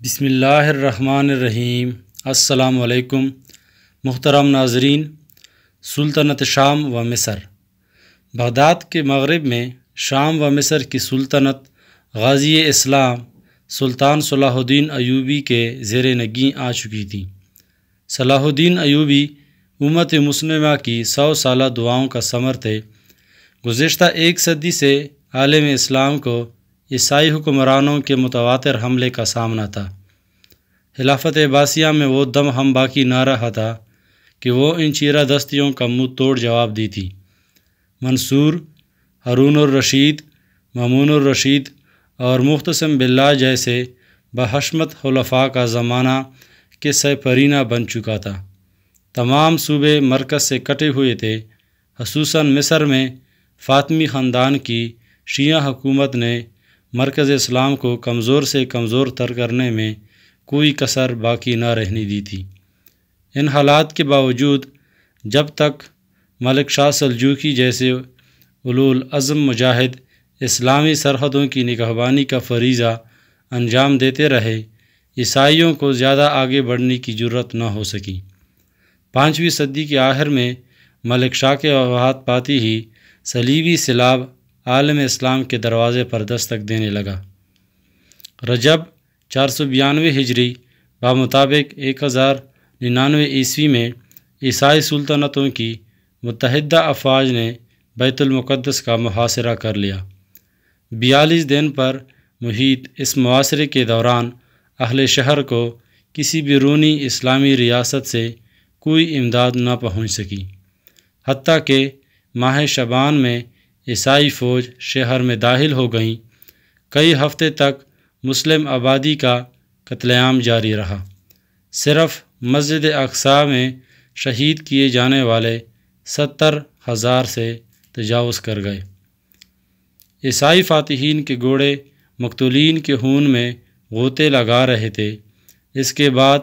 بسم اللہ الرحمن الرحیم۔ السلام علیکم محترم ناظرین۔ سلطنت شام و مصر۔ بغداد کے مغرب میں شام و مصر کی سلطنت غازی اسلام سلطان صلاح الدین ایوبی کے زیر نگیں آ چکی تھی۔ صلاح الدین ایوبی امت مسلمہ کی 100 سالہ دعاؤں کا ثمر تھے۔ گزشتہ ایک صدی سے عالم اسلام کو عیسائی حکمرانوں کے متواتر حملے کا سامنا تھا۔ خلافت عباسیہ میں وہ دم ہم باقی نہ رہا تھا کہ وہ ان چیرہ دستیوں کا منہ توڑ جواب دی تھی۔ منصور، ہارون الرشید، مامون الرشید اور مختصم باللہ جیسے بحشمت خلفاء کا زمانہ قصہ پرینہ بن چکا تھا۔ تمام صوبے مرکز سے کٹے ہوئے تھے۔ خصوصاً مصر میں فاطمی خاندان کی شیعہ حکومت نے مرکز اسلام کو کمزور سے کمزور تر کرنے میں کوئی کسر باقی نہ رہنے دی تھی۔ ان حالات کے باوجود جب تک ملک شاہ سلجوقی جیسے اولو العزم مجاہد اسلامی سرحدوں کی نگہبانی کا فریضہ انجام دیتے رہے، عیسائیوں کو زیادہ آگے بڑھنے کی جرات نہ ہو سکی۔ 5ویں صدی کے آخر میں ملک شاہ کے وفات پاتی ہی صلیبی سیلاب عالم اسلام کے دروازے پر دستک دینے لگا۔ رجب 492 ہجری بمطابق 1099 عیسوی میں عیسائی سلطنتوں کی متحدہ افواج نے بیت المقدس کا محاصرہ کر لیا۔ 42 دن پر محیط اس محاصرے کے دوران اہل شہر کو کسی بیرونی اسلامی ریاست سے کوئی امداد نہ پہنچ سکی، حتیٰ کہ ماہ شعبان میں عیسائی فوج شہر میں داخل ہو گئیں۔ کئی ہفتے تک مسلم آبادی کا قتل عام جاری رہا۔ صرف مسجد اقصیٰ میں شہید کیے جانے والے 70,000 سے تجاوز کر گئے۔ عیسائی فاتحین کے گھوڑے مقتولین کے خون میں غوطے لگا رہے تھے۔ اس کے بعد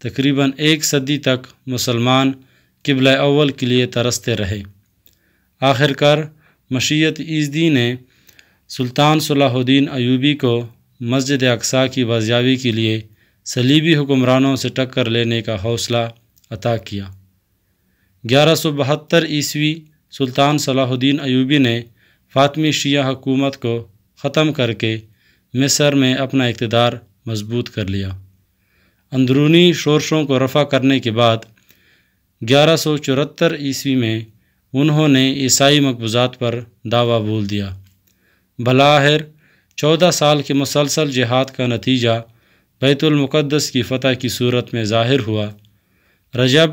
تقریباً ایک صدی تک مسلمان قبلہ اول کے لیے ترستے رہے۔ آخر کار مشیت ایزدی نے سلطان صلاح الدین ایوبی کو مسجد اقصیٰ کی بازیابی کے لیے صلیبی حکمرانوں سے ٹکر لینے کا حوصلہ عطا کیا۔ 1172 عیسوی سلطان صلاح الدین ایوبی نے فاطمی شیعہ حکومت کو ختم کر کے مصر میں اپنا اقتدار مضبوط کر لیا۔ اندرونی شورشوں کو رفع کرنے کے بعد 1174 عیسوی میں انہوں نے عیسائی مقبوضات پر دعویٰ بول دیا۔ بلاخر 14 سال کے مسلسل جہاد کا نتیجہ بیت المقدس کی فتح کی صورت میں ظاہر ہوا۔ رجب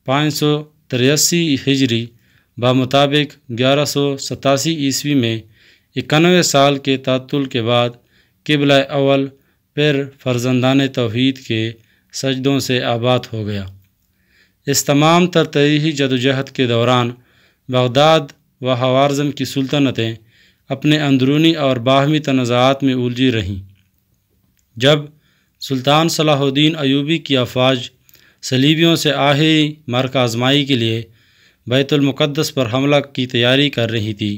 583 ہجری بمطابق 1187 عیسوی میں 91 سال کے تعطل کے بعد قبلہ اول پھر فرزندان توحید کے سجدوں سے آباد ہو گیا۔ اس تمام تر تاریخی جدوجہد کے دوران بغداد و خوارزم کی سلطنتیں اپنے اندرونی اور باہمی تنازعات میں الجھی رہیں۔ جب سلطان صلاح الدین ایوبی کی افواج صلیبیوں سے آخری مرکہ آزمائی کے لیے بیت المقدس پر حملہ کی تیاری کر رہی تھی،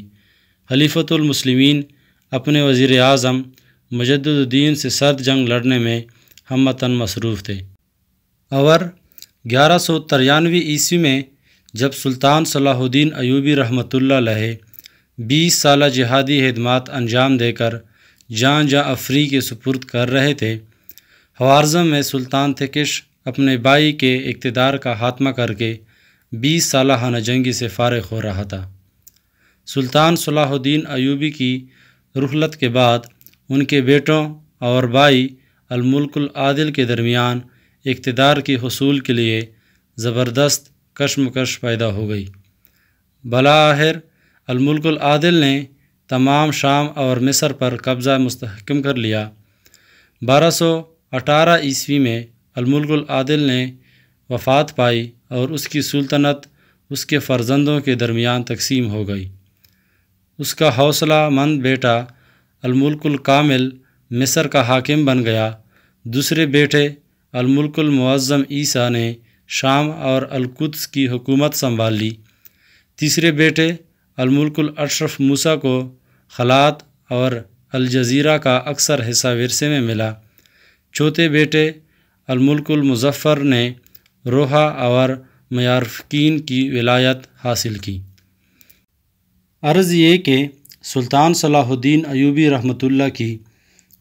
خلیفۃ المسلمین اپنے وزیر اعظم مجدد الدین سے سرد جنگ لڑنے میں ہمتاً مصروف تھے۔ اور 1193 عیسوی میں جب سلطان صلاح الدین ایوبی رحمۃ اللہ علیہ 20 سالہ جہادی خدمات انجام دے کر جان افری کے سپرد کر رہے تھے، خوارزم میں سلطان تکش اپنے بھائی کے اقتدار کا خاتمہ کر کے 20 سالہ خانہ جنگی سے فارغ ہو رہا تھا۔ سلطان صلاح الدین ایوبی کی رحلت کے بعد ان کے بیٹوں اور بھائی الملک العادل کے درمیان اقتدار کے حصول کے لیے زبردست کشمکش پیدا ہو گئی۔ بالآخر الملک العادل نے تمام شام اور مصر پر قبضہ مستحکم کر لیا۔ 1218 عیسوی میں الملک العادل نے وفات پائی اور اس کی سلطنت اس کے فرزندوں کے درمیان تقسیم ہو گئی۔ اس کا حوصلہ مند بیٹا الملک الکامل مصر کا حاکم بن گیا۔ دوسرے بیٹے الملک المعظم عیسیٰ نے شام اور القدس کی حکومت سنبھال لی۔ تیسرے بیٹے الملک الاشرف موسیٰ کو خلات اور الجزیرہ کا اکثر حصہ ورثے میں ملا۔ چوتھے بیٹے الملک المظفر نے روحا اور میارفکین کی ولایت حاصل کی۔ عرض یہ کہ سلطان صلاح الدین ایوبی رحمۃ اللہ کی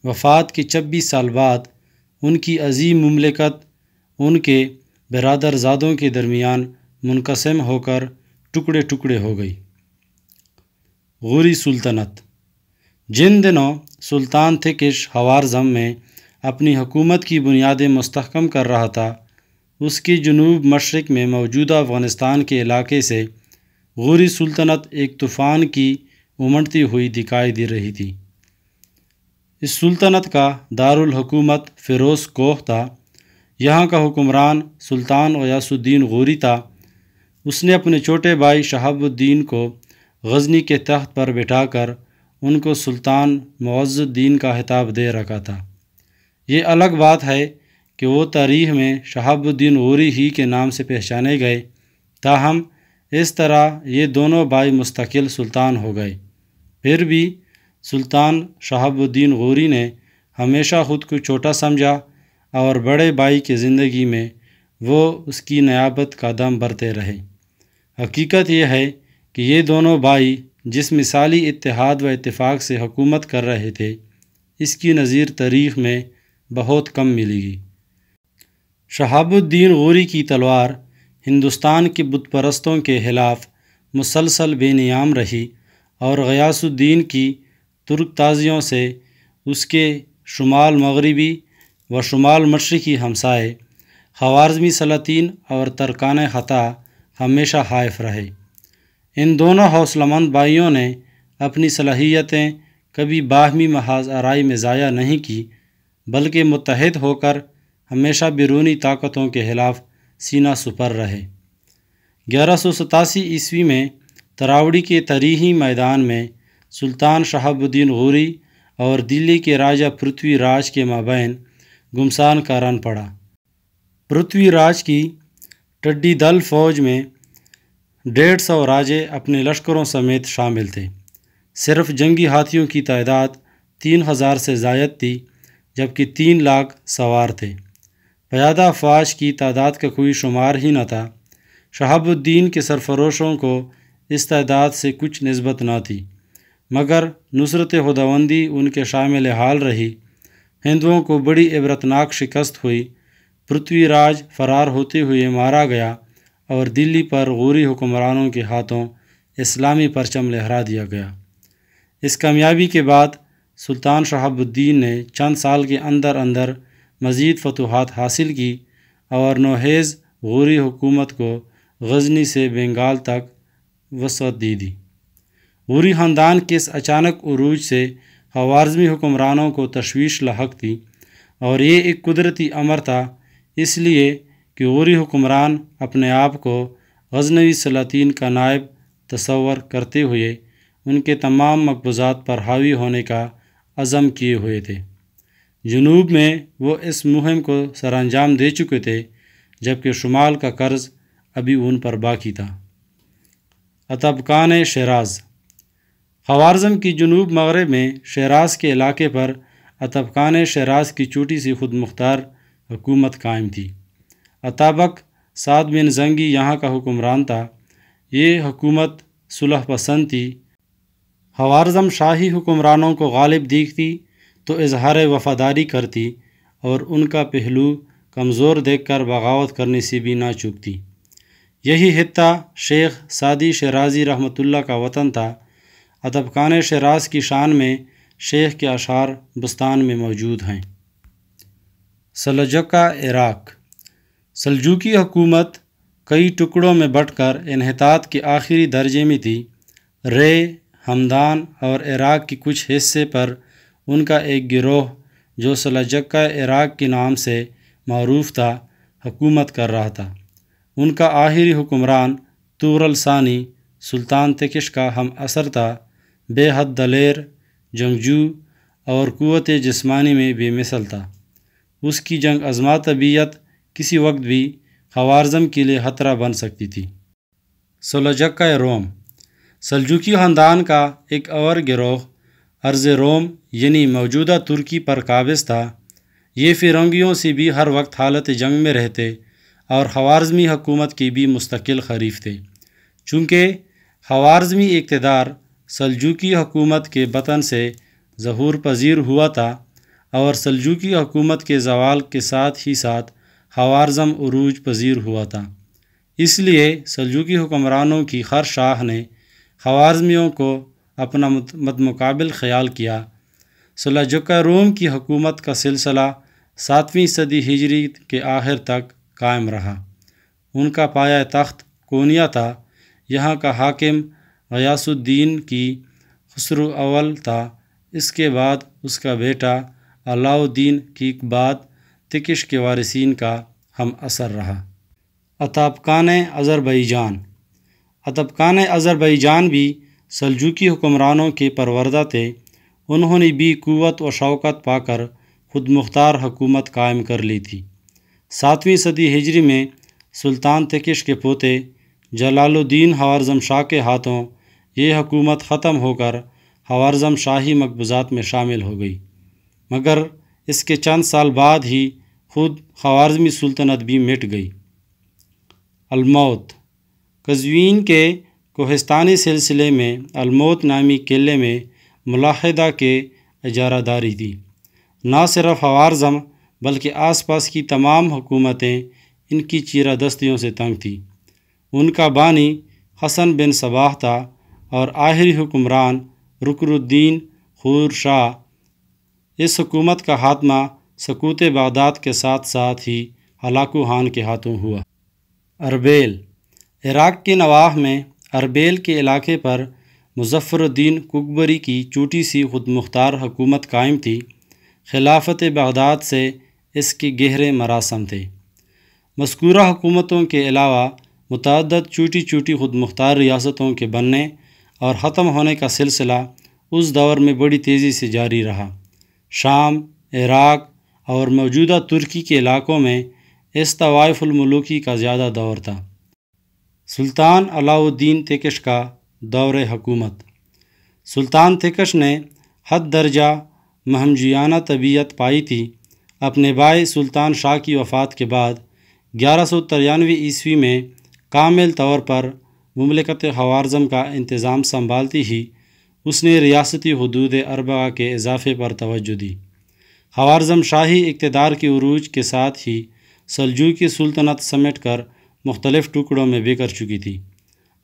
وفات کے 26 سال بعد ان کی عظیم مملکت ان کے برادر زادوں کے درمیان منقسم ہو کر ٹکڑے ٹکڑے ہو گئی۔ غوری سلطنت۔ جن دنوں سلطان تھکش خوارزم میں اپنی حکومت کی بنیادیں مستحکم کر رہا تھا، اس کی جنوب مشرق میں موجودہ افغانستان کے علاقے سے غوری سلطنت ایک طوفان کی امڑتی ہوئی دکھائی دے رہی تھی۔ اس سلطنت کا دارالحکومت فیروز کوہ تھا۔ یہاں کا حکمران سلطان غیاث الدین غوری تھا۔ اس نے اپنے چھوٹے بھائی شہاب الدین کو غزنی کے تخت پر بٹھا کر ان کو سلطان معز الدین کا خطاب دے رکھا تھا۔ یہ الگ بات ہے کہ وہ تاریخ میں شہاب الدین غوری ہی کے نام سے پہچانے گئے، تاہم اس طرح یہ دونوں بھائی مستقل سلطان ہو گئے۔ پھر بھی سلطان شہاب الدین غوری نے ہمیشہ خود کو چھوٹا سمجھا اور بڑے بھائی کی زندگی میں وہ اس کی نیابت کا دم بھرتے رہے۔ حقیقت یہ ہے کہ یہ دونوں بھائی جس مثالی اتحاد و اتفاق سے حکومت کر رہے تھے، اس کی نظیر تاریخ میں بہت کم ملے گی۔ شہاب الدین غوری کی تلوار ہندوستان کے بت پرستوں کے خلاف مسلسل بے نیام رہی اور غیاث الدین کی ترک تازیوں سے اس کے شمال مغربی و شمال مشرقی ہمسائے خوارزمی سلاطین اور ترکان خطا ہمیشہ حائف رہے۔ ان دونوں حوصلہ مند بھائیوں نے اپنی صلاحیتیں کبھی باہمی محاذ آرائی میں ضائع نہیں کی، بلکہ متحد ہو کر ہمیشہ بیرونی طاقتوں کے خلاف سینہ سپر رہے۔ 1187 عیسوی میں تراوڑی کے تاریخی میدان میں سلطان شہاب الدین غوری اور دلی کے راجہ پرتھوی راج کے مابین گھمسان کا رن پڑا۔ پرتھوی راج کی ٹڈی دل فوج میں 150 راجے اپنے لشکروں سمیت شامل تھے۔ صرف جنگی ہاتھیوں کی تعداد 3000 سے زائد تھی، جبکہ 3 لاکھ سوار تھے۔ پیادہ افواج کی تعداد کا کوئی شمار ہی نہ تھا۔ شہاب الدین کے سرفروشوں کو اس تعداد سے کچھ نسبت نہ تھی، مگر نصرت خداوندی ان کے شامل حال رہی۔ ہندوؤں کو بڑی عبرتناک شکست ہوئی۔ پرتھوی راج فرار ہوتے ہوئے مارا گیا اور دلی پر غوری حکمرانوں کے ہاتھوں اسلامی پرچم لہرا دیا گیا۔ اس کامیابی کے بعد سلطان شہاب الدین نے چند سال کے اندر اندر مزید فتوحات حاصل کی اور نوخیز غوری حکومت کو غزنی سے بنگال تک وسعت دی۔ غوری خاندان کے اس اچانک عروج سے خوارزمی حکمرانوں کو تشویش لاحق تھی، اور یہ ایک قدرتی امر تھا، اس لیے کہ غوری حکمران اپنے آپ کو غزنوی سلاطین کا نائب تصور کرتے ہوئے ان کے تمام مقبوضات پر حاوی ہونے کا عزم کیے ہوئے تھے۔ جنوب میں وہ اس مہم کو سر انجام دے چکے تھے، جبکہ شمال کا قرض ابھی ان پر باقی تھا۔ اتبکان شیراز۔ خوارزم کی جنوب مغرب میں شیراز کے علاقے پر اتبکان شیراز کی چھوٹی سی خود مختار حکومت قائم تھی۔ اتابک سعد بن زنگی یہاں کا حکمران تھا۔ یہ حکومت صلح پسند تھی۔ خوارزم شاہی حکمرانوں کو غالب دیکھتی تو اظہار وفاداری کرتی اور ان کا پہلو کمزور دیکھ کر بغاوت کرنے سے بھی نہ چوکتی۔ یہی خطہ شیخ سعدی شیرازی رحمۃ اللہ کا وطن تھا۔ اتبکان شیراز کی شان میں شیخ کے اشعار بستان میں موجود ہیں۔ سلجوقہ عراق۔ سلجوقی حکومت کئی ٹکڑوں میں بٹ کر انحطاط کے آخری درجے میں تھی۔ رے، ہمدان اور عراق کے کچھ حصے پر ان کا ایک گروہ جو سلجوقہ عراق کے نام سے معروف تھا حکومت کر رہا تھا۔ ان کا آخری حکمران تغرل ثانی سلطان تکش کا ہم عصر تھا، بے حد دلیر، جنگجو اور قوت جسمانی میں بے مثل تھا۔ اس کی جنگ آزما طبیعت کسی وقت بھی خوارزم کے لیے خطرہ بن سکتی تھی۔ سلجوقہ روم۔ سلجوقی خاندان کا ایک اور گروہ ارض روم یعنی موجودہ ترکی پر قابض تھا۔ یہ فرنگیوں سے بھی ہر وقت حالت جنگ میں رہتے اور خوارزمی حکومت کی بھی مستقل حریف تھے۔ چونکہ خوارزمی اقتدار سلجوقی حکومت کے بطن سے ظہور پذیر ہوا تھا اور سلجوقی حکومت کے زوال کے ساتھ ہی ساتھ خوارزم عروج پذیر ہوا تھا، اس لیے سلجوقی حکمرانوں کی ہر شاخ نے خوارزمیوں کو اپنا مدمقابل خیال کیا۔ سلجوقہ روم کی حکومت کا سلسلہ 7ویں صدی ہجری کے آخر تک قائم رہا۔ ان کا پایہ تخت کونیا تھا۔ یہاں کا حاکم غیاث الدین کی خسرو اول تھا۔ اس کے بعد اس کا بیٹا علاء الدین کی بعد تکش کے وارثین کا ہم اثر رہا۔ اتابکان آذربائیجان۔ اتابکان آذربائیجان بھی سلجوقی حکمرانوں کے پروردہ تھے۔ انہوں نے بھی قوت و شوکت پا کر خود مختار حکومت قائم کر لی تھی۔ 7ویں صدی ہجری میں سلطان تکش کے پوتے جلال الدین خوارزم شاہ کے ہاتھوں یہ حکومت ختم ہو کر خوارزم شاہی مقبوضات میں شامل ہو گئی، مگر اس کے چند سال بعد ہی خود خوارزمی سلطنت بھی مٹ گئی۔ الموت۔ قزوین کے کوہستانی سلسلے میں الموت نامی قلعے میں ملاحدہ کے اجارہ داری تھی۔ نہ صرف خوارزم بلکہ آس پاس کی تمام حکومتیں ان کی چیرہ دستیوں سے تنگ تھیں۔ ان کا بانی حسن بن صباح تھا اور آخری حکمران رکن الدین خور شاہ۔ اس حکومت کا خاتمہ سقوط بغداد کے ساتھ ساتھ ہی ہلاکو خان کے ہاتھوں ہوا۔ اربیل۔ عراق کے نواح میں اربیل کے علاقے پر مظفر الدین ککبری کی چھوٹی سی خود مختار حکومت قائم تھی۔ خلافت بغداد سے اس کے گہرے مراسم تھے۔ مذکورہ حکومتوں کے علاوہ متعدد چھوٹی چھوٹی خود مختار ریاستوں کے بننے اور ختم ہونے کا سلسلہ اس دور میں بڑی تیزی سے جاری رہا۔ شام، عراق اور موجودہ ترکی کے علاقوں میں اس طوائف الملوکی کا زیادہ دور تھا۔ سلطان علاء الدین تکش کا دور حکومت۔ سلطان تکش نے حد درجہ مہمجویانہ طبیعت پائی تھی۔ اپنے بھائی سلطان شاہ کی وفات کے بعد 1193 عیسوی میں کامل طور پر مملکت خوارزم کا انتظام سنبھالتی ہی اس نے ریاستی حدود اربعہ کے اضافے پر توجہ دی۔ خوارزم شاہی اقتدار کے عروج کے ساتھ ہی سلجوقی سلطنت سمٹ کر مختلف ٹکڑوں میں بکھر چکی تھی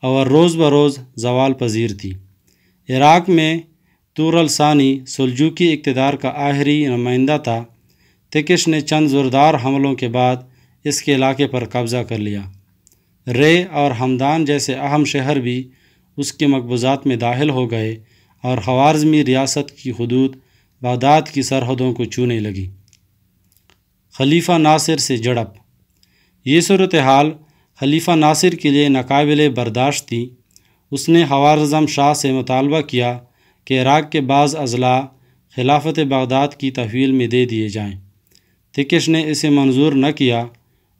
اور روز بروز زوال پذیر تھی۔ عراق میں تورل ثانی سلجوقی اقتدار کا آخری نمائندہ تھا۔ تکش نے چند زوردار حملوں کے بعد اس کے علاقے پر قبضہ کر لیا۔ رے اور ہمدان جیسے اہم شہر بھی اس کے مقبوضات میں داخل ہو گئے اور خوارزمی ریاست کی حدود بغداد کی سرحدوں کو چھونے لگی۔ خلیفہ ناصر سے جھڑپ۔ یہ صورتحال خلیفہ ناصر کے لیے ناقابل برداشت تھی۔ اس نے خوارزم شاہ سے مطالبہ کیا کہ عراق کے بعض اضلاع خلافت بغداد کی تحویل میں دے دیے جائیں۔ تکش نے اسے منظور نہ کیا۔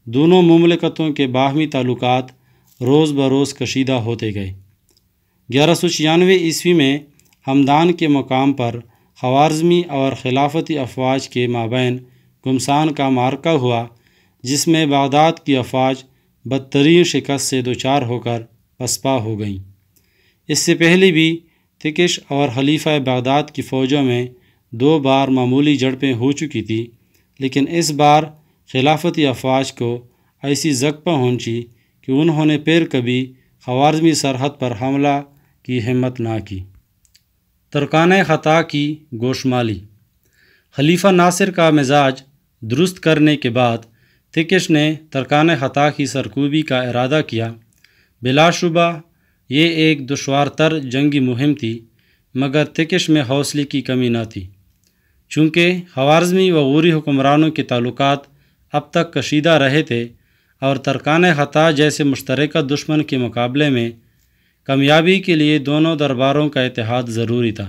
دونوں مملکتوں کے باہمی تعلقات روز بروز کشیدہ ہوتے گئے۔ 1196 عیسوی میں ہمدان کے مقام پر خوارزمی اور خلافتی افواج کے مابین گمسان کا معرکہ ہوا، جس میں بغداد کی افواج بدترین شکست سے دوچار ہو کر پسپا ہو گئیں۔ اس سے پہلے بھی تکش اور خلیفہ بغداد کی فوجوں میں 2 بار معمولی جھڑپیں ہو چکی تھی، لیکن اس بار خلافتی افواج کو ایسی زک پہنچی کہ انہوں نے پھر کبھی خوارزمی سرحد پر حملہ کی ہمت نہ کی۔ ترکانہ خطا کی گوشمالی۔ خلیفہ ناصر کا مزاج درست کرنے کے بعد تکش نے ترکانہ خطا کی سرکوبی کا ارادہ کیا۔ بلا شبہ یہ ایک دشوار تر جنگی مہم تھی، مگر تکش میں حوصلے کی کمی نہ تھی۔ چونکہ خوارزمی و غوری حکمرانوں کے تعلقات اب تک کشیدہ رہے تھے اور ترکانہ خطا جیسے مشترکہ دشمن کے مقابلے میں کامیابی کے لیے دونوں درباروں کا اتحاد ضروری تھا،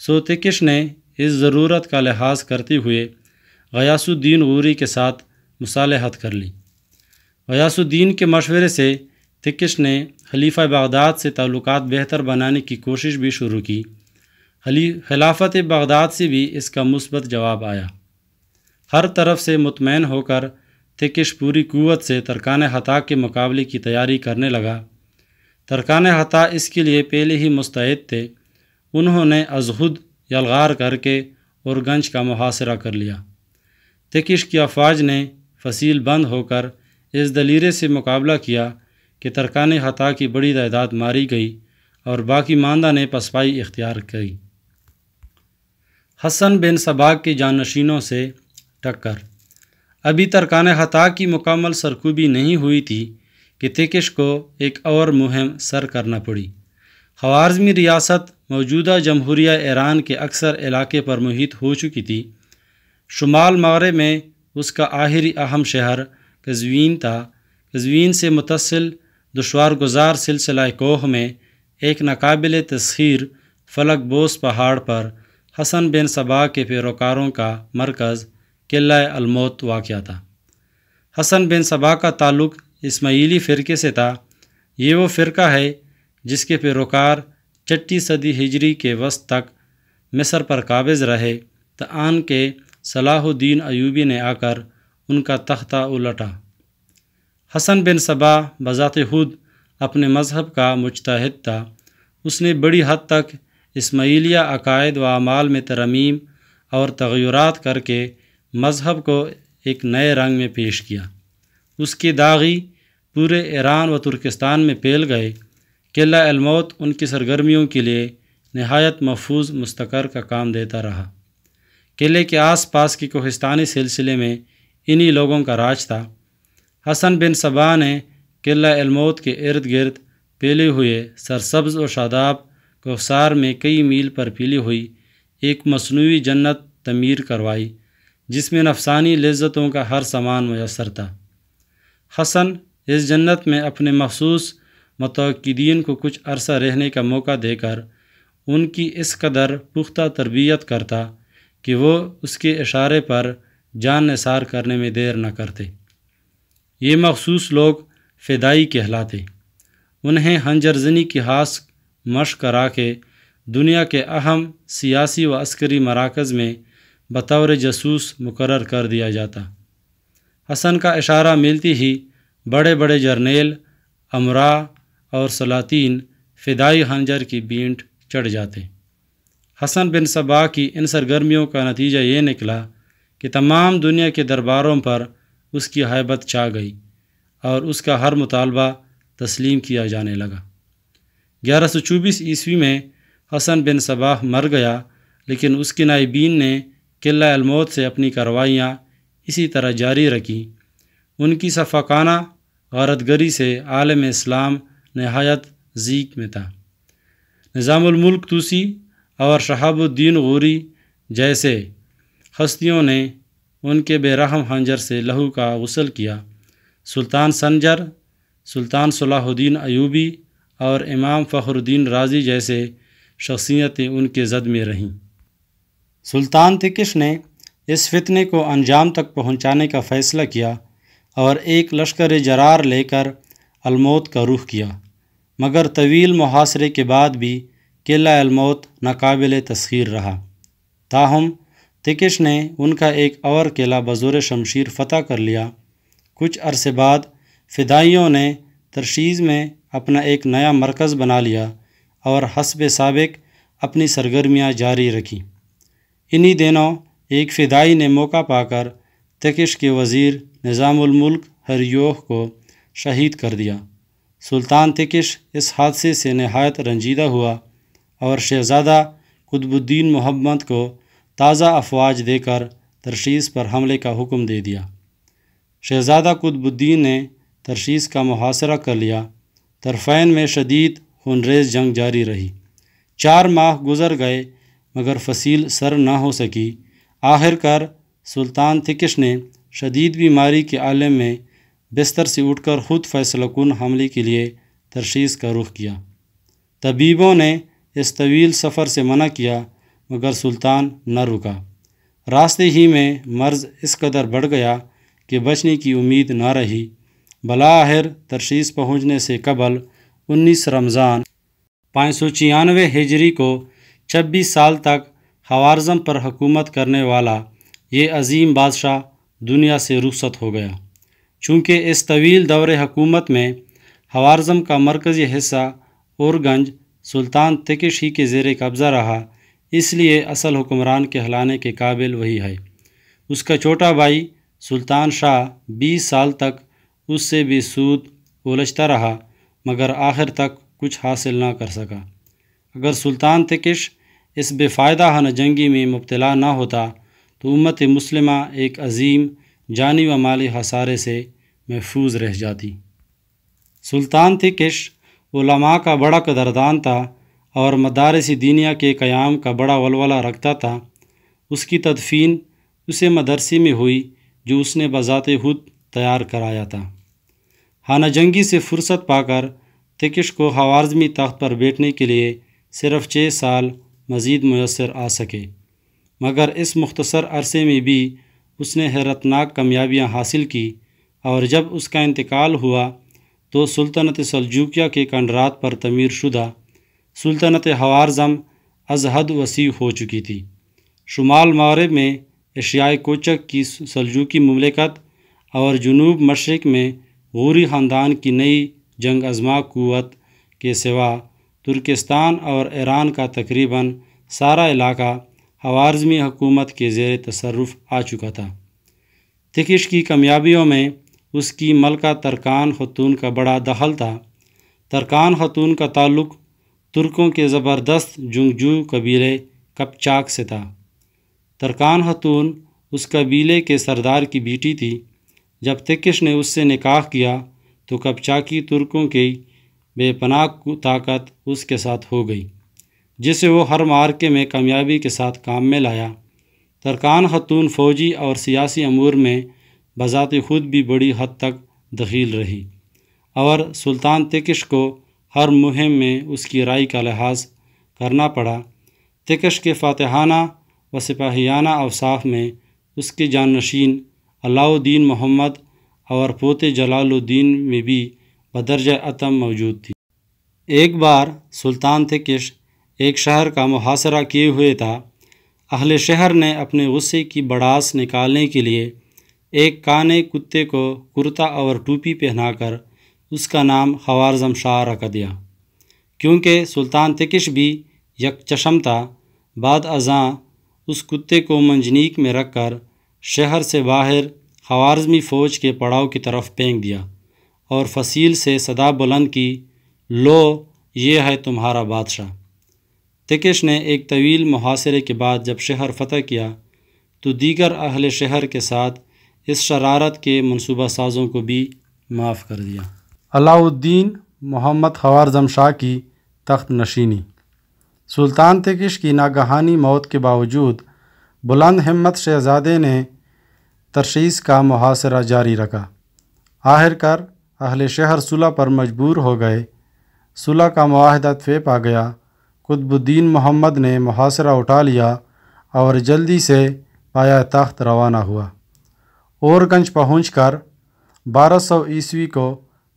سو تکش نے اس ضرورت کا لحاظ کرتے ہوئے غیاث الدین غوری کے ساتھ مصالحت کر لی۔ غیاث الدین کے مشورے سے تکش نے خلیفہ بغداد سے تعلقات بہتر بنانے کی کوشش بھی شروع کی۔ خلافت بغداد سے بھی اس کا مثبت جواب آیا۔ ہر طرف سے مطمئن ہو کر تکش پوری قوت سے ترکان حتا کے مقابلے کی تیاری کرنے لگا۔ ترکان حتا اس کے لیے پہلے ہی مستعد تھے۔ انہوں نے ازہد یلغار کر کے اورگنج کا محاصرہ کر لیا۔ تکش کی افواج نے فصیل بند ہو کر اس دلیرے سے مقابلہ کیا کہ ترکان حتا کی بڑی تعداد ماری گئی اور باقی ماندہ نے پسپائی اختیار کی۔ حسن بن سباق کے جانشینوں سے ٹکر۔ ابھی ترکان حتا کی مکمل سرکوبی نہیں ہوئی تھی کہ تکش کو ایک اور مہم سر کرنا پڑی۔ خوارزمی ریاست موجودہ جمہوریہ ایران کے اکثر علاقے پر محیط ہو چکی تھی۔ شمال مغرب میں اس کا آخری اہم شہر قزوین تھا۔ قزوین سے متصل دشوار گزار سلسلہ کوہ میں ایک ناقابل تسخیر فلک بوس پہاڑ پر حسن بن سبا کے پیروکاروں کا مرکز قلعہ الموت واقع تھا۔ حسن بن سبا کا تعلق اسماعیلی فرقے سے تھا۔ یہ وہ فرقہ ہے جس کے پیروکار 6 صدی ہجری کے وسط تک مصر پر قابض رہے تو آن کے صلاح الدین ایوبی نے آ کر ان کا تختہ الٹا۔ حسن بن سبا بذات خود اپنے مذہب کا مجتہد تھا۔ اس نے بڑی حد تک اسماعیلیہ عقائد و اعمال میں ترمیم اور تغیرات کر کے مذہب کو ایک نئے رنگ میں پیش کیا۔ اس کے داغی پورے ایران و ترکستان میں پھیل گئے۔ قلعہ الموت ان کی سرگرمیوں کے لیے نہایت محفوظ مستقر کا کام دیتا رہا۔ قلعے کے آس پاس کی کوہستانی سلسلے میں انہی لوگوں کا راج تھا۔ حسن بن سبا نے قلعہ الموت کے ارد گرد پھیلے ہوئے سرسبز و شاداب کوہسار میں کئی میل پر پھیلی ہوئی ایک مصنوعی جنت تعمیر کروائی جس میں نفسانی لذتوں کا ہر سامان میسر تھا۔ حسن اس جنت میں اپنے مخصوص متعاقدین کو کچھ عرصہ رہنے کا موقع دے کر ان کی اس قدر پختہ تربیت کرتا کہ وہ اس کے اشارے پر جان نثار کرنے میں دیر نہ کرتے۔ یہ مخصوص لوگ فدائی کہلاتے۔ انہیں خنجر زنی کی خاص مشق کرا کے دنیا کے اہم سیاسی و عسکری مراکز میں بطور جاسوس مقرر کر دیا جاتا۔ حسن کا اشارہ ملتی ہی بڑے بڑے جرنیل، امراء اور سلاطین فدائی خنجر کی بینٹ چڑھ جاتے۔ حسن بن سبا کی ان سرگرمیوں کا نتیجہ یہ نکلا کہ تمام دنیا کے درباروں پر اس کی ہیبت چھا گئی اور اس کا ہر مطالبہ تسلیم کیا جانے لگا۔ 1124 عیسوی میں حسن بن سبا مر گیا، لیکن اس کے نائبین نے قلعہ الموت سے اپنی کارروائیاں اسی طرح جاری رکھیں۔ ان کی شفقانہ غارت گری سے عالم اسلام نہایت ضیق میں تھا۔ نظام الملک طوسی اور شہاب الدین غوری جیسے ہستیوں نے ان کے بے رحم خنجر سے لہو کا غسل کیا۔ سلطان سنجر، سلطان صلاح الدین ایوبی اور امام فخر الدین رازی جیسے شخصیتیں ان کے زد میں رہیں۔ سلطان تکش نے اس فتنے کو انجام تک پہنچانے کا فیصلہ کیا اور ایک لشکر جرار لے کر الموت کا رخ کیا، مگر طویل محاصرے کے بعد بھی قلعہ الموت ناقابل تسخیر رہا۔ تاہم تکش نے ان کا ایک اور قلعہ بزور شمشیر فتح کر لیا۔ کچھ عرصے بعد فدائیوں نے ترشیز میں اپنا ایک نیا مرکز بنا لیا اور حسب سابق اپنی سرگرمیاں جاری رکھیں۔ انہی دنوں ایک فدائی نے موقع پا کر تکش کے وزیر نظام الملک ہریوہ کو شہید کر دیا۔ سلطان تکش اس حادثے سے نہایت رنجیدہ ہوا اور شہزادہ قطب الدین محمد کو تازہ افواج دے کر ترشیز پر حملے کا حکم دے دیا۔ شہزادہ قطب الدین نے ترشیز کا محاصرہ کر لیا۔ طرفین میں شدید خونریز جنگ جاری رہی۔ 4 ماہ گزر گئے مگر فصیل سر نہ ہو سکی۔ آخر کار سلطان تکش نے شدید بیماری کے عالم میں بستر سے اٹھ کر خود فیصلہ کن حملے کے لیے ترشیز کا رخ کیا۔ طبیبوں نے اس طویل سفر سے منع کیا مگر سلطان نہ رکا۔ راستے ہی میں مرض اس قدر بڑھ گیا کہ بچنے کی امید نہ رہی۔ بلاخر ترشیز پہنچنے سے قبل 19 رمضان 596 ہجری کو 26 سال تک خوارزم پر حکومت کرنے والا یہ عظیم بادشاہ دنیا سے رخصت ہو گیا۔ چونکہ اس طویل دور حکومت میں خوارزم کا مرکزی حصہ اورگنج سلطان تکش ہی کے زیر قبضہ رہا، اس لیے اصل حکمران کہلانے کے قابل وہی ہے۔ اس کا چھوٹا بھائی سلطان شاہ 20 سال تک اس سے بھی سود الجھتا رہا، مگر آخر تک کچھ حاصل نہ کر سکا۔ اگر سلطان تکش اس بے فائدہ ہنہ جنگی میں مبتلا نہ ہوتا تو امت مسلمہ ایک عظیم جانی و مالی خسارے سے محفوظ رہ جاتی۔ سلطان تکش علماء کا بڑا قدردان تھا اور مدارس دینیہ کے قیام کا بڑا ولولہ رکھتا تھا۔ اس کی تدفین اسے مدرسے میں ہوئی جو اس نے بذات خود تیار کرایا تھا۔ خانہ جنگی سے فرصت پا کر تکش کو خوارزمی تخت پر بیٹھنے کے لیے صرف 6 سال مزید میسر آ سکے، مگر اس مختصر عرصے میں بھی اس نے حیرتناک کامیابیاں حاصل کی، اور جب اس کا انتقال ہوا تو سلطنت سلجوقیہ کے کنڈرات پر تعمیر شدہ سلطنت خوارزم از حد وسیع ہو چکی تھی۔ شمال مغرب میں ایشیائے کوچک کی سلجوقی مملکت اور جنوب مشرق میں غوری خاندان کی نئی جنگ ازما قوت کے سوا ترکستان اور ایران کا تقریباً سارا علاقہ خوارزمی حکومت کے زیر تصرف آ چکا تھا۔ تکش کی کامیابیوں میں اس کی ملکہ ترکان خاتون کا بڑا دخل تھا۔ ترکان خاتون کا تعلق ترکوں کے زبردست جنگجو قبیلے قپچاک سے تھا۔ ترکان خاتون اس قبیلے کے سردار کی بیٹی تھی۔ جب تکش نے اس سے نکاح کیا تو قپچاکی ترکوں کی بے پناہ طاقت اس کے ساتھ ہو گئی، جسے وہ ہر معرکے میں کامیابی کے ساتھ کام میں لایا۔ ترکان خاتون فوجی اور سیاسی امور میں بذات خود بھی بڑی حد تک دخیل رہی، اور سلطان تکش کو ہر مہم میں اس کی رائے کا لحاظ کرنا پڑا۔ تکش کے فاتحانہ و سپاہیانہ اوصاف میں اس کے جانشین علاء الدین محمد اور پوتے جلال الدین میں بھی بدرجہ اتم موجود تھی۔ ایک بار سلطان تکش ایک شہر کا محاصرہ کیے ہوئے تھا۔ اہل شہر نے اپنے غصے کی بڑاس نکالنے کے لیے ایک کانے کتے کو کرتا اور ٹوپی پہنا کر اس کا نام خوارزم شاہ رکھ دیا۔ کیونکہ سلطان تکش بھی یک چشم تھا، بعد ازاں اس کتے کو منجنیق میں رکھ کر شہر سے باہر خوارزمی فوج کے پڑاؤ کی طرف پھینک دیا اور فصیل سے صدا بلند کی، لو یہ ہے تمہارا بادشاہ۔ تکش نے ایک طویل محاصرے کے بعد جب شہر فتح کیا تو دیگر اہل شہر کے ساتھ اس شرارت کے منصوبہ سازوں کو بھی معاف کر دیا۔ علاء الدین محمد خوارزم شاہ کی تخت نشینی۔ سلطان تکش کی ناگہانی موت کے باوجود بلند ہمت شہزادے نے ترشیس کا محاصرہ جاری رکھا۔ آخر کار اہل شہر صلح پر مجبور ہو گئے۔ صلح کا معاہدہ طے پا گیا۔ قطب الدین محمد نے محاصرہ اٹھا لیا اور جلدی سے پایہ تخت روانہ ہوا۔ اورگنج پہنچ کر 1200 عیسوی کو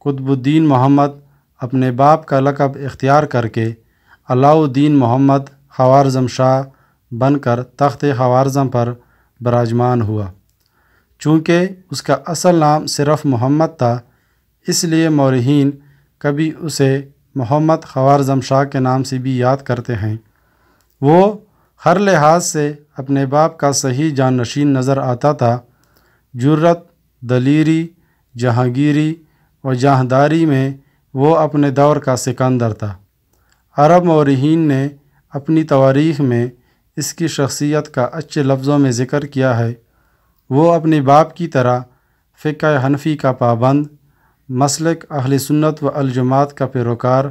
قطب الدین محمد اپنے باپ کا لقب اختیار کر کے علاء الدین محمد خوارزم شاہ بن کر تخت خوارزم پر براجمان ہوا۔ چونکہ اس کا اصل نام صرف محمد تھا، اس لیے مورخین کبھی اسے محمد خوارزم شاہ کے نام سے بھی یاد کرتے ہیں۔ وہ ہر لحاظ سے اپنے باپ کا صحیح جانشین نظر آتا تھا۔ جرأت، دلیری، جہانگیری و جانداری میں وہ اپنے دور کا سکندر تھا۔ عرب مورخین نے اپنی تواریخ میں اس کی شخصیت کا اچھے لفظوں میں ذکر کیا ہے۔ وہ اپنے باپ کی طرح فقہ حنفی کا پابند، مسلک اہل سنت و الجماعت کا پیروکار،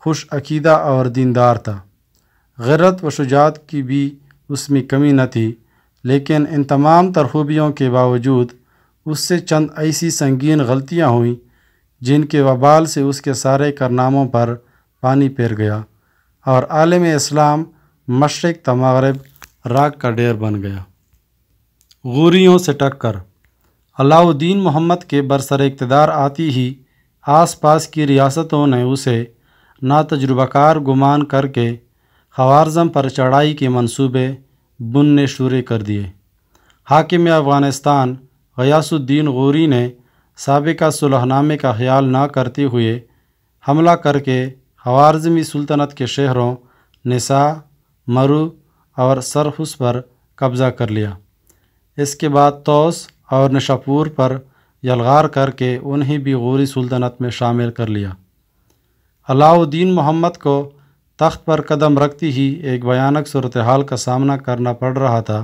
خوش عقیدہ اور دیندار تھا۔ غیرت و شجاعت کی بھی اس میں کمی نہ تھی، لیکن ان تمام تر خوبیوں کے باوجود اس سے چند ایسی سنگین غلطیاں ہوئیں جن کے وبال سے اس کے سارے کارناموں پر پانی پھیر گیا اور عالم اسلام مشرق تا مغرب راکھ کا ڈیر بن گیا۔ غوریوں سے ٹکر۔ علاء الدین محمد کے برسر اقتدار آتی ہی آس پاس کی ریاستوں نے اسے ناتجربہ کار گمان کر کے خوارزم پر چڑھائی کے منصوبے بننے شروع کر دیے۔ حاکم افغانستان غیاث الدین غوری نے سابقہ صلح نامے کا خیال نہ کرتے ہوئے حملہ کر کے خوارزمی سلطنت کے شہروں نسا، مرو اور سرخس پر قبضہ کر لیا۔ اس کے بعد طوس اور نشاپور پر یلغار کر کے انہیں بھی غوری سلطنت میں شامل کر لیا۔ علاء الدین محمد کو تخت پر قدم رکھتی ہی ایک بھیانک صورتحال کا سامنا کرنا پڑ رہا تھا،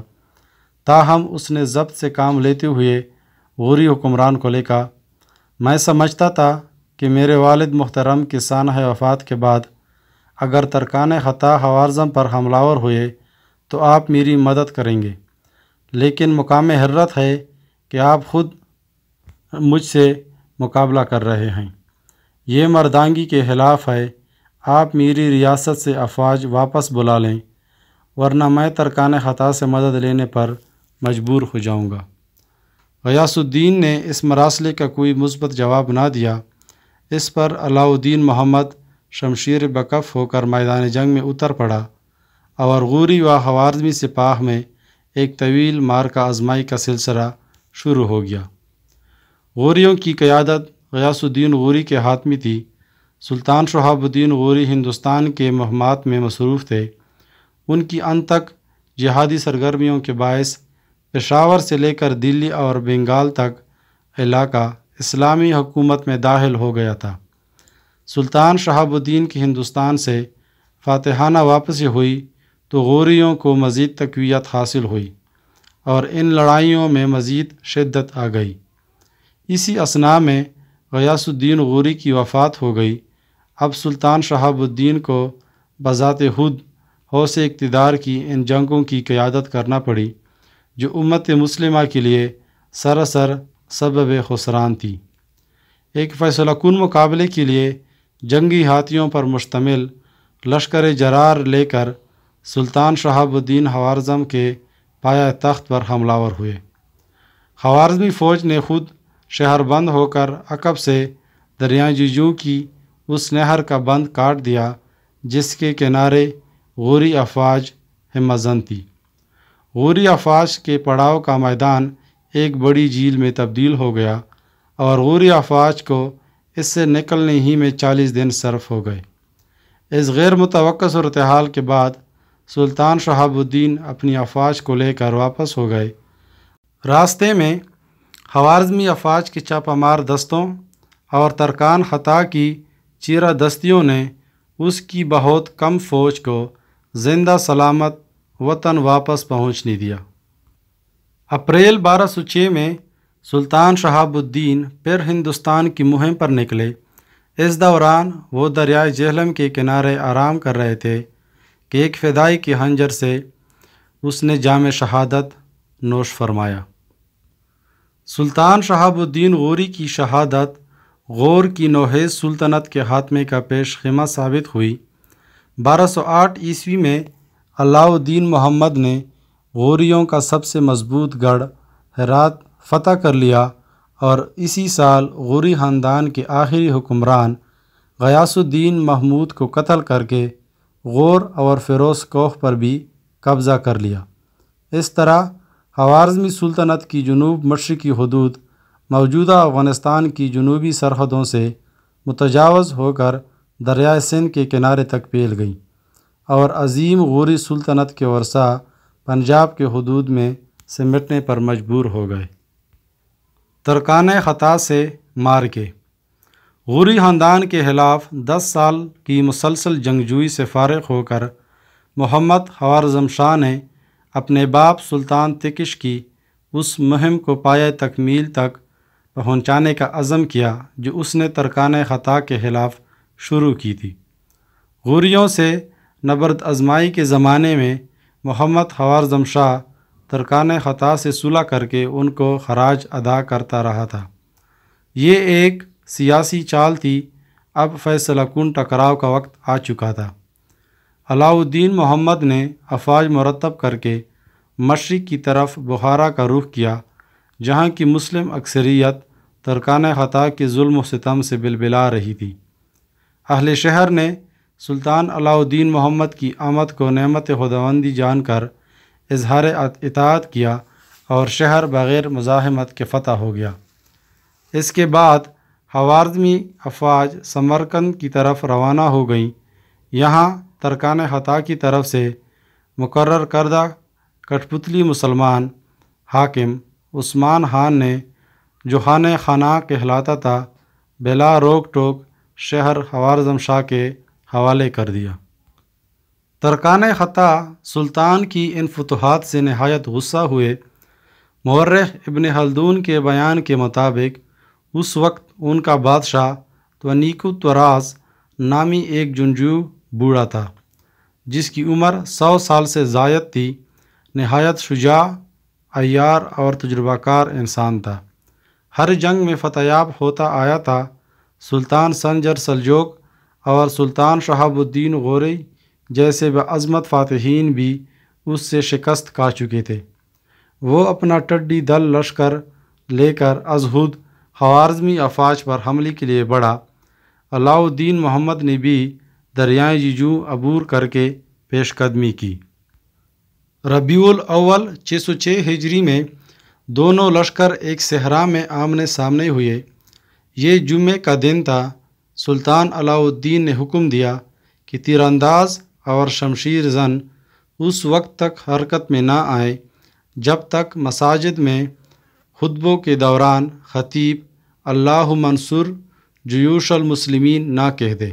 تاہم اس نے ضبط سے کام لیتے ہوئے غوری حکمران کو لکھا، میں سمجھتا تھا کہ میرے والد محترم کی سانحہ وفات کے بعد اگر ترکان خطا خوارزم پر حملہ آور ہوئے تو آپ میری مدد کریں گے، لیکن مقام حرت ہے کہ آپ خود مجھ سے مقابلہ کر رہے ہیں۔ یہ مردانگی کے خلاف ہے، آپ میری ریاست سے افواج واپس بلا لیں، ورنہ میں ترکان خطا سے مدد لینے پر مجبور ہو جاؤں گا۔ غیاث الدین نے اس مراسلے کا کوئی مثبت جواب نہ دیا۔ اس پر علاء الدین محمد شمشیر بکف ہو کر میدان جنگ میں اتر پڑا اور غوری و خوارزمی سپاہ میں ایک طویل مارکہ آزمائی کا سلسلہ شروع ہو گیا۔ غوریوں کی قیادت غیاث الدین غوری کے ہاتھ میں تھی۔ سلطان شہاب الدین غوری ہندوستان کے مہمات میں مصروف تھے۔ ان کی انتک جہادی سرگرمیوں کے باعث پشاور سے لے کر دلی اور بنگال تک علاقہ اسلامی حکومت میں داخل ہو گیا تھا۔ سلطان شہاب الدین کی ہندوستان سے فاتحانہ واپسی ہوئی تو غوریوں کو مزید تقویت حاصل ہوئی اور ان لڑائیوں میں مزید شدت آ گئی۔ اسی اثناء میں غیاث الدین غوری کی وفات ہو گئی۔ اب سلطان شہاب الدین کو بذات خود حوث اقتدار کی ان جنگوں کی قیادت کرنا پڑی جو امت مسلمہ کے لیے سراسر سبب خسران تھی۔ ایک فیصلہ کن مقابلے کے لیے جنگی ہاتھیوں پر مشتمل لشکر جرار لے کر سلطان شہاب الدین خوارزم کے پایہ تخت پر حملہ آور ہوئے۔ خوارزمی فوج نے خود شہر بند ہو کر عقب سے دریائے جیجو کی اس نہر کا بند کاٹ دیا جس کے کنارے غوری افواج ہمت تھی۔ غوری افواج کے پڑاؤ کا میدان ایک بڑی جھیل میں تبدیل ہو گیا اور غوری افواج کو اس سے نکلنے ہی میں 40 دن صرف ہو گئے۔ اس غیر متوقع صورتحال کے بعد سلطان شہاب الدین اپنی افواج کو لے کر واپس ہو گئے۔ راستے میں خوارزمی افواج کے چھاپہ مار دستوں اور ترکان خطا کی چیرہ دستیوں نے اس کی بہت کم فوج کو زندہ سلامت وطن واپس پہنچنے دیا۔ اپریل 1206 میں سلطان شہاب الدین پھر ہندوستان کی مہم پر نکلے۔ اس دوران وہ دریائے جہلم کے کنارے آرام کر رہے تھے کہ ایک فدائی کے خنجر سے اس نے جام شہادت نوش فرمایا۔ سلطان شہاب الدین غوری کی شہادت غور کی نوحیز سلطنت کے خاتمے کا پیش خیمہ ثابت ہوئی۔ 1208 عیسوی میں علاء الدین محمد نے غوریوں کا سب سے مضبوط گڑھ ہرات فتح کر لیا اور اسی سال غوری خاندان کے آخری حکمران غیاث الدین محمود کو قتل کر کے غور اور فیروز کوہ پر بھی قبضہ کر لیا۔ اس طرح خوارزمی سلطنت کی جنوب مشرقی حدود موجودہ افغانستان کی جنوبی سرحدوں سے متجاوز ہو کر دریائے سندھ کے کنارے تک پھیل گئی اور عظیم غوری سلطنت کے ورثاء پنجاب کے حدود میں سمٹنے پر مجبور ہو گئے۔ ترکان خطا سے مار کے غوری خاندان کے خلاف 10 سال کی مسلسل جنگجوئی سے فارغ ہو کر محمد خوارزم شاہ نے اپنے باپ سلطان تکش کی اس مہم کو پایہ تکمیل تک پہنچانے کا عزم کیا جو اس نے ترکان خطا کے خلاف شروع کی تھی۔ غوریوں سے نبرد آزمائی کے زمانے میں محمد خوارزم شاہ ترکان خطا سے صلح کر کے ان کو خراج ادا کرتا رہا تھا۔ یہ ایک سیاسی چال تھی۔ اب فیصلہ کن ٹکراؤ کا وقت آ چکا تھا۔ علاء الدین محمد نے افواج مرتب کر کے مشرق کی طرف بخارا کا رخ کیا جہاں کی مسلم اکثریت ترکان خطا کے ظلم و ستم سے بلبلا رہی تھی۔ اہل شہر نے سلطان علاء الدین محمد کی آمد کو نعمت خداوندی جان کر اظہار اطاعت کیا اور شہر بغیر مزاحمت کے فتح ہو گیا۔ اس کے بعد خوارزمی افواج سمرقند کی طرف روانہ ہو گئیں۔ یہاں ترکان خطا کی طرف سے مقرر کردہ کٹھ پتلی مسلمان حاکم عثمان خان نے جو خانہ خاناں کہلاتا تھا بلا روک ٹوک شہر خوارزم شاہ کے حوالے کر دیا۔ ترکان خطا سلطان کی ان فتوحات سے نہایت غصہ ہوئے۔ مورخ ابن خلدون کے بیان کے مطابق اس وقت ان کا بادشاہ تونیکو توراز نامی ایک جنگجو بوڑھا تھا جس کی عمر 100 سال سے زائد تھی۔ نہایت شجاع، عیار اور تجربہ کار انسان تھا۔ ہر جنگ میں فتح یاب ہوتا آیا تھا۔ سلطان سنجر سلجوق اور سلطان شہاب الدین غوری جیسے بعظمت فاتحین بھی اس سے شکست کھا چکے تھے۔ وہ اپنا ٹڈی دل لشکر لے کر ازہد خوارزمی افواج پر حملے کے لیے بڑھا۔ علاء الدین محمد نے بھی دریائے جیجو عبور کر کے پیش قدمی کی۔ ربیع الاول 606 ہجری میں دونوں لشکر ایک صحرا میں آمنے سامنے ہوئے۔ یہ جمعے کا دن تھا۔ سلطان علاء الدین نے حکم دیا کہ تیر انداز اور شمشیر زن اس وقت تک حرکت میں نہ آئے جب تک مساجد میں خطبوں کے دوران خطیب اللہ منصور جیوش المسلمین نہ کہہ دے۔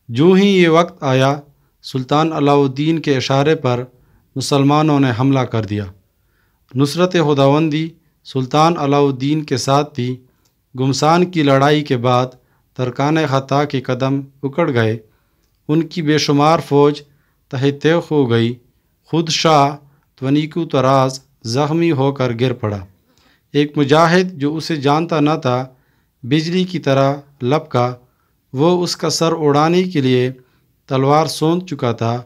جو ہی یہ وقت آیا سلطان علاء الدین کے اشارے پر مسلمانوں نے حملہ کر دیا۔ نصرت خداوندی سلطان علاء الدین کے ساتھ تھی۔ گمسان کی لڑائی کے بعد ترکان خطا کے قدم اکڑ گئے۔ ان کی بے شمار فوج تہہ تیغ ہو گئی۔ خود شاہ تونیکو توراز زخمی ہو کر گر پڑا۔ ایک مجاہد جو اسے جانتا نہ تھا بجلی کی طرح لپکا۔ وہ اس کا سر اڑانے کے لیے تلوار سونت چکا تھا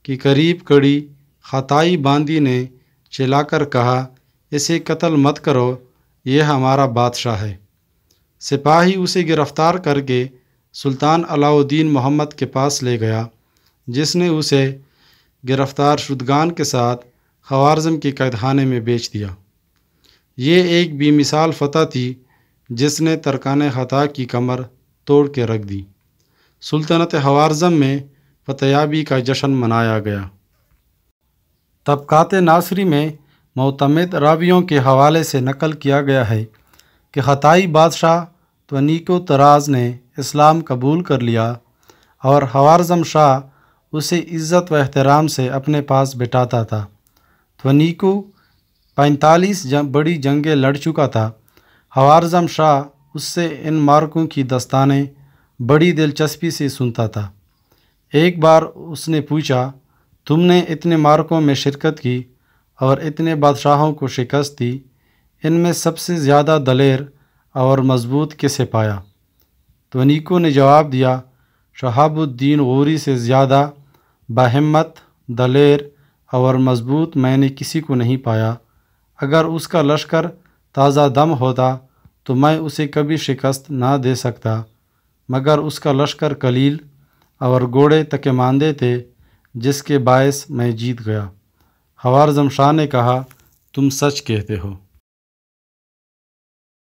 کہ قریب کھڑی خطائی باندی نے چلا کر کہا، اسے قتل مت کرو، یہ ہمارا بادشاہ ہے۔ سپاہی اسے گرفتار کر کے سلطان علاء الدین محمد کے پاس لے گیا جس نے اسے گرفتار شدگان کے ساتھ خوارزم کے قید خانے میں بیچ دیا۔ یہ ایک بے مثال فتح تھی جس نے ترکان خطا کی کمر توڑ کے رکھ دی۔ سلطنت خوارزم میں فتح یابی کا جشن منایا گیا۔ طبقات ناصری میں معتمد راویوں کے حوالے سے نقل کیا گیا ہے کہ خطائی بادشاہ تونیکو توراز نے اسلام قبول کر لیا اور خوارزم شاہ اسے عزت و احترام سے اپنے پاس بٹھاتا تھا۔ تونیکو 45 بڑی جنگیں لڑ چکا تھا۔ خوارزم شاہ اس سے ان مارکوں کی داستانیں بڑی دلچسپی سے سنتا تھا۔ ایک بار اس نے پوچھا، تم نے اتنے مارکوں میں شرکت کی اور اتنے بادشاہوں کو شکست دی، ان میں سب سے زیادہ دلیر اور مضبوط کسے پایا؟ تونیکو نے جواب دیا، شہاب الدین غوری سے زیادہ باہمت، دلیر اور مضبوط میں نے کسی کو نہیں پایا۔ اگر اس کا لشکر تازہ دم ہوتا تو میں اسے کبھی شکست نہ دے سکتا، مگر اس کا لشکر قلیل اور گھوڑے تکے ماندے تھے جس کے باعث میں جیت گیا۔ خوارزم شاہ نے کہا، تم سچ کہتے ہو۔